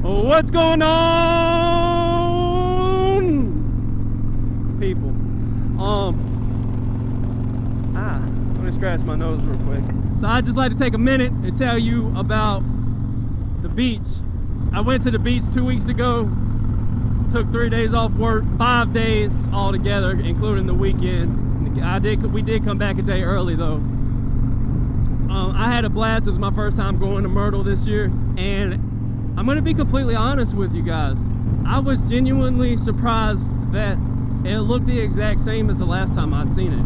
What's going on, people? Let me scratch my nose real quick. So I'd just like to take a minute and tell you about the beach. I went to the beach 2 weeks ago. Took 3 days off work, 5 days altogether, including the weekend. We did come back a day early though. I had a blast. It was my first time going to Myrtle this year, and I'm gonna be completely honest with you guys. I was genuinely surprised that it looked the exact same as the last time I'd seen it.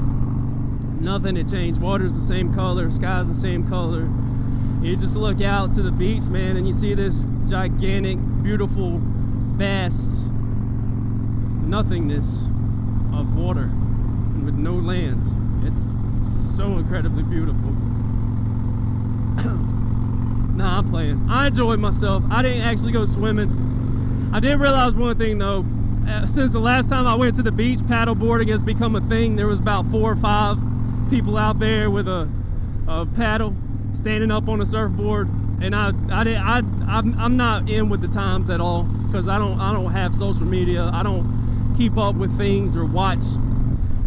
Nothing had changed. Water's the same color, sky's the same color. You just look out to the beach, man, and you see this gigantic, beautiful, vast nothingness of water with no land. It's so incredibly beautiful. Nah, I'm playing. I enjoyed myself. I didn't actually go swimming. I did realize one thing though. Since the last time I went to the beach, paddleboarding has become a thing. There was about 4 or 5 people out there with a paddle, standing up on a surfboard, and I'm not in with the times at all, because I don't have social media. I don't keep up with things or watch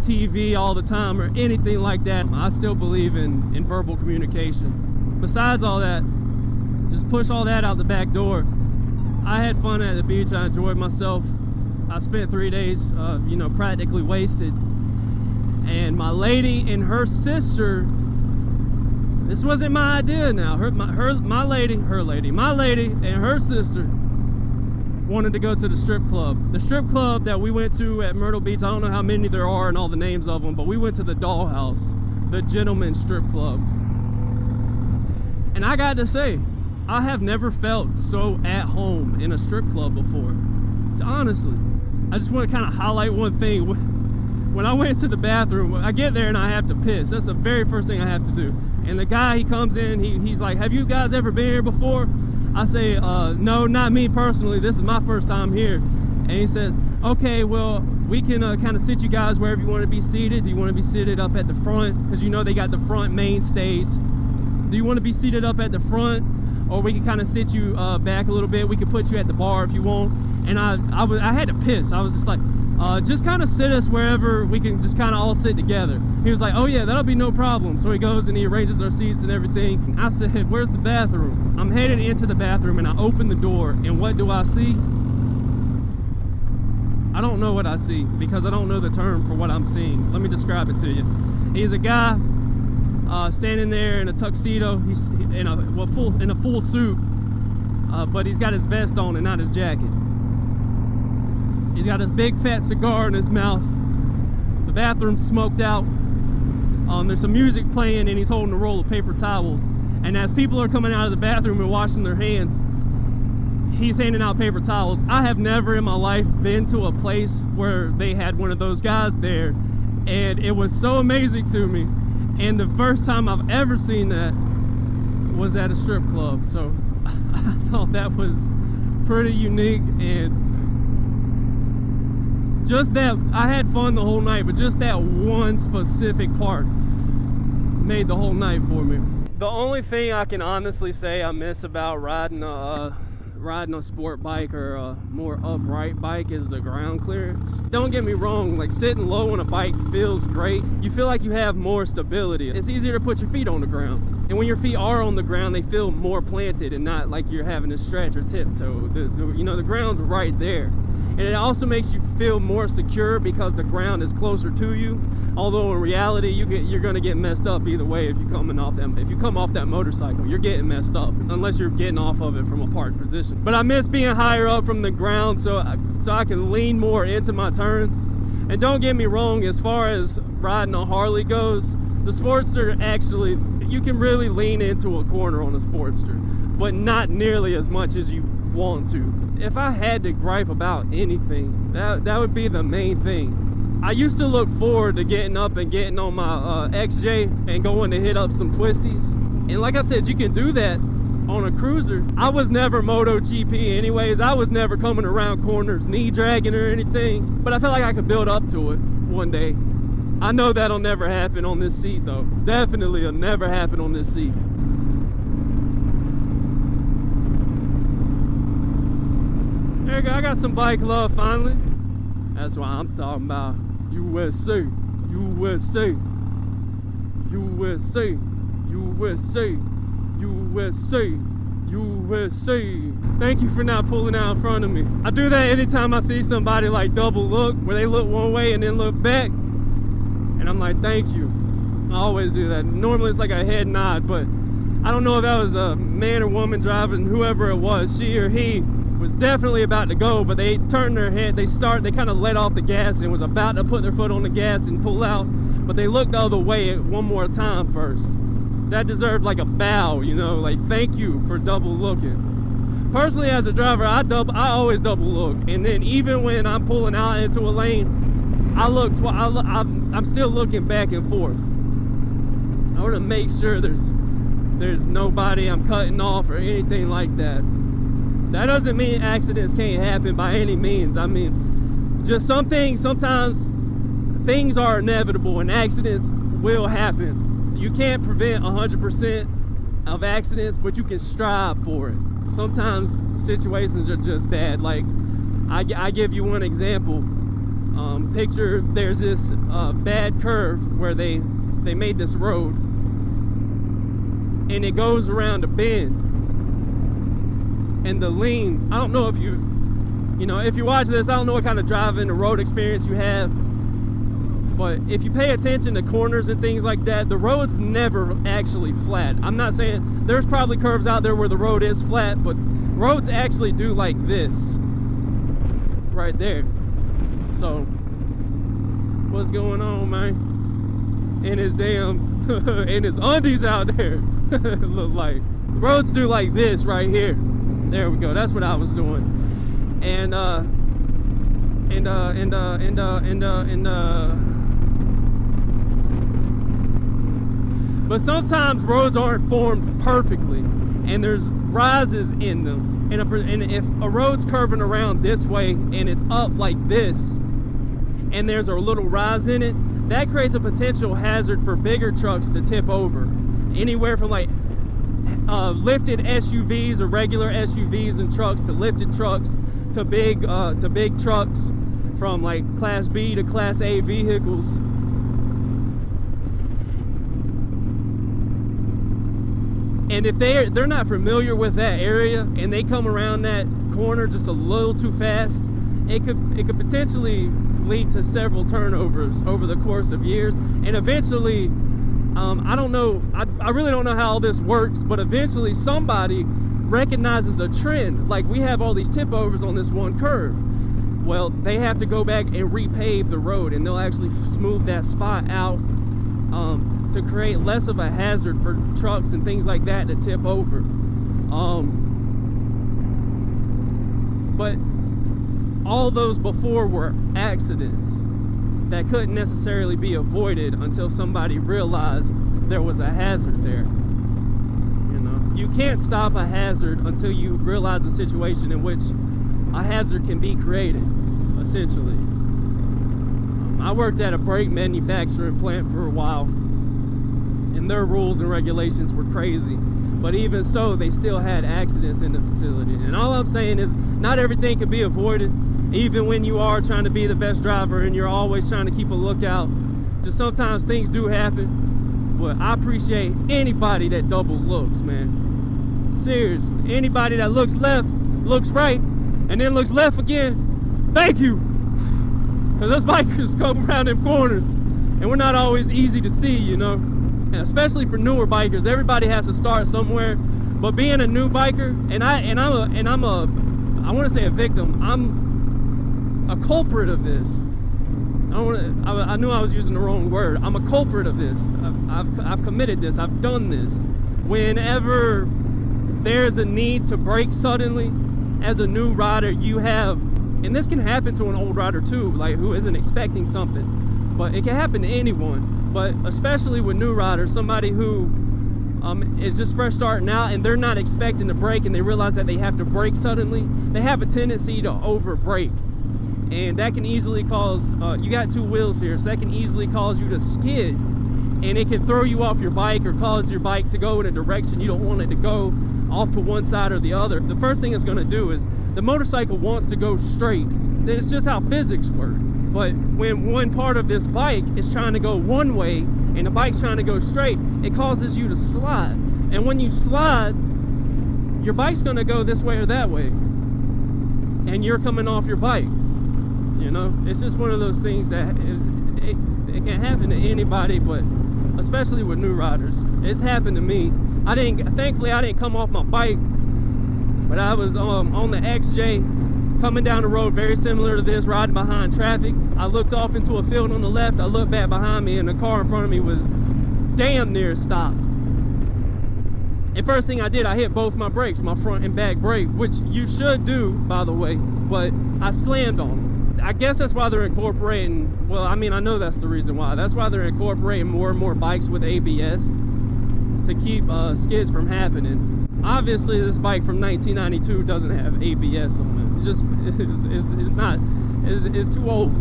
TV all the time or anything like that. I still believe in verbal communication. Besides all that, just push all that out the back door. I had fun at the beach. I enjoyed myself. I spent 3 days, you know, practically wasted. And my lady and her sister, this wasn't my idea now. My lady and her sister wanted to go to the strip club. The strip club that we went to at Myrtle Beach, I don't know how many there are and all the names of them, but we went to the Dollhouse, the gentleman's strip club. And I got to say, I have never felt so at home in a strip club before. Honestly, I just want to kind of highlight one thing. When I went to the bathroom, I get there and I have to piss. That's the very first thing I have to do. And the guy, he comes in, he's like, have you guys ever been here before? I say, no, not me personally. This is my first time here. And he says, okay, well, we can kind of sit you guys wherever you want to be seated. Do you want to be seated up at the front? Because you know they got the front main stage. Do you want to be seated up at the front? Or we can kind of sit you back a little bit. We can put you at the bar if you want. And I had to piss. I was just like, just kind of sit us wherever we can just kind of all sit together. He was like, oh yeah, that'll be no problem. So he goes and he arranges our seats and everything. I said, where's the bathroom? I'm headed into the bathroom and I open the door, and what do I see? I don't know what I see, because I don't know the term for what I'm seeing. Let me describe it to you. He's a guy standing there in a tuxedo. He's in a full suit, but he's got his vest on and not his jacket. He's got his big fat cigar in his mouth. The bathroom's smoked out. There's some music playing, and he's holding a roll of paper towels. And as people are coming out of the bathroom and washing their hands, he's handing out paper towels. I have never in my life been to a place where they had one of those guys there, and it was so amazing to me. And the first time I've ever seen that was at a strip club. So I thought that was pretty unique, and just that, I had fun the whole night, but just that one specific part made the whole night for me. The only thing I can honestly say I miss about riding a sport bike or a more upright bike is the ground clearance. Don't get me wrong, like sitting low on a bike feels great. You feel like you have more stability. It's easier to put your feet on the ground. And when your feet are on the ground, they feel more planted and not like you're having to stretch or tiptoe. You know, the ground's right there. And it also makes you feel more secure because the ground is closer to you. Although in reality, you're gonna get messed up either way if you come off that motorcycle. You're getting messed up unless you're getting off of it from a parked position. But I miss being higher up from the ground so I can lean more into my turns. And don't get me wrong, as far as riding a Harley goes, the Sportster actually, you can really lean into a corner on a Sportster, but not nearly as much as you want to. If I had to gripe about anything, that would be the main thing. I used to look forward to getting up and getting on my XJ and going to hit up some twisties. And like I said, you can do that on a cruiser. I was never MotoGP anyways. I was never coming around corners knee dragging or anything, but I felt like I could build up to it one day. I know that'll never happen on this seat though. Definitely it'll never happen on this seat. There you go, I got some bike love finally. That's what I'm talking about. USA, USA, USA, USA, USA, USA. Thank you for not pulling out in front of me. I do that anytime I see somebody like double look, where they look one way and then look back. And I'm like, thank you. I always do that. Normally it's like a head nod, but I don't know if that was a man or woman driving, whoever it was, she or he was definitely about to go, but they turned their head, they kind of let off the gas and was about to put their foot on the gas and pull out, but they looked the other way one more time first. That deserved like a bow, you know, like thank you for double looking. Personally, as a driver, I always double look, and then even when I'm pulling out into a lane, I'm still looking back and forth. I want to make sure there's nobody I'm cutting off or anything like that. That doesn't mean accidents can't happen by any means. I mean, just sometimes things are inevitable and accidents will happen. You can't prevent 100% of accidents, but you can strive for it. Sometimes situations are just bad. Like, I give you one example. Picture there's this bad curve where they made this road, and it goes around a bend. And the lean, I don't know if if you watch this, I don't know what kind of driving or road experience you have, but if you pay attention to corners and things like that, the road's never actually flat. I'm not saying, there's probably curves out there where the road is flat, but roads actually do like this right there. So what's going on, man? And his damn and his undies out there. Look like roads do like this right here. There we go. That's what I was doing. But sometimes roads aren't formed perfectly, and there's rises in them. And if a road's curving around this way and it's up like this, and there's a little rise in it, that creates a potential hazard for bigger trucks to tip over. Anywhere from like lifted SUVs or regular SUVs and trucks to lifted trucks to big trucks, from like Class B to Class A vehicles. And if they're not familiar with that area and they come around that corner just a little too fast, it could potentially lead to several turnovers over the course of years, and eventually I don't know, I really don't know how all this works, but eventually somebody recognizes a trend. Like, we have all these tip overs on this one curve. Well, they have to go back and repave the road, and they'll actually smooth that spot out to create less of a hazard for trucks and things like that to tip over. But all those before were accidents that couldn't necessarily be avoided until somebody realized there was a hazard there. You know, you can't stop a hazard until you realize a situation in which a hazard can be created, essentially. I worked at a brake manufacturing plant for a while, and their rules and regulations were crazy. But even so, they still had accidents in the facility. And all I'm saying is, not everything can be avoided. Even when you are trying to be the best driver and you're always trying to keep a lookout, just sometimes things do happen. But I appreciate anybody that double looks, man. Seriously, anybody that looks left, looks right, and then looks left again, thank you. Because those bikers come around them corners, and we're not always easy to see, you know. And especially for newer bikers, everybody has to start somewhere. But being a new biker, I want to say a victim. I'm a culprit of this. I knew I was using the wrong word. I'm a culprit of this. I've committed this. I've done this. Whenever there's a need to brake suddenly, as a new rider, you have, and this can happen to an old rider too, like who isn't expecting something, but it can happen to anyone, but especially with new riders, somebody who is just fresh starting out and they're not expecting to brake and they realize that they have to brake suddenly, they have a tendency to over brake. And that can easily cause, you got two wheels here, so that can easily cause you to skid. And it can throw you off your bike or cause your bike to go in a direction you don't want it to go. off to one side or the other, the first thing it's going to do is the motorcycle wants to go straight. It's just how physics work. But when one part of this bike is trying to go one way and the bike's trying to go straight, it causes you to slide. And when you slide, your bike's going to go this way or that way, and you're coming off your bike. You know, it's just one of those things that it can happen to anybody, but especially with new riders. It's happened to me. Thankfully I didn't come off my bike, but I was on the XJ coming down the road, very similar to this, riding behind traffic. I looked off into a field on the left. I looked back behind me, and the car in front of me was damn near stopped. And first thing I did, I hit both my brakes, my front and back brake, which you should do, by the way, but I slammed on them. I guess that's why they're incorporating, well, I mean, I know that's the reason why. That's why they're incorporating more and more bikes with ABS to keep skids from happening. Obviously, this bike from 1992 doesn't have ABS on it. It just it's too old.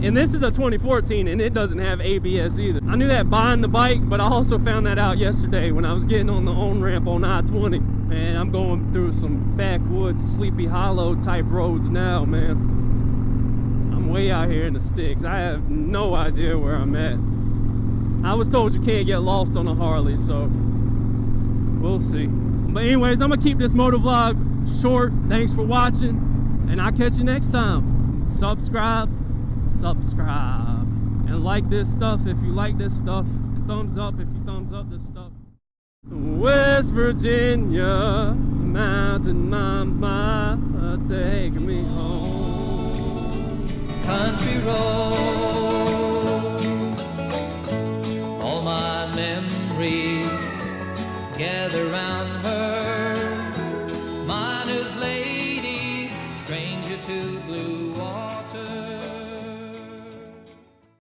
And this is a 2014, and it doesn't have ABS either. I knew that buying the bike, but I also found that out yesterday when I was getting on the on-ramp on I-20. Man, I'm going through some backwoods, Sleepy Hollow type roads now, man. I'm way out here in the sticks. I have no idea where I'm at. I was told you can't get lost on a Harley, so we'll see. But anyways, I'm gonna keep this motovlog short. Thanks for watching, and I'll catch you next time. Subscribe, and like this stuff if you like this stuff. Thumbs up if you thumbs up this stuff. West Virginia, mountain mama, take me home. Country roads, all my memories gather round her. Miner's lady, stranger to blue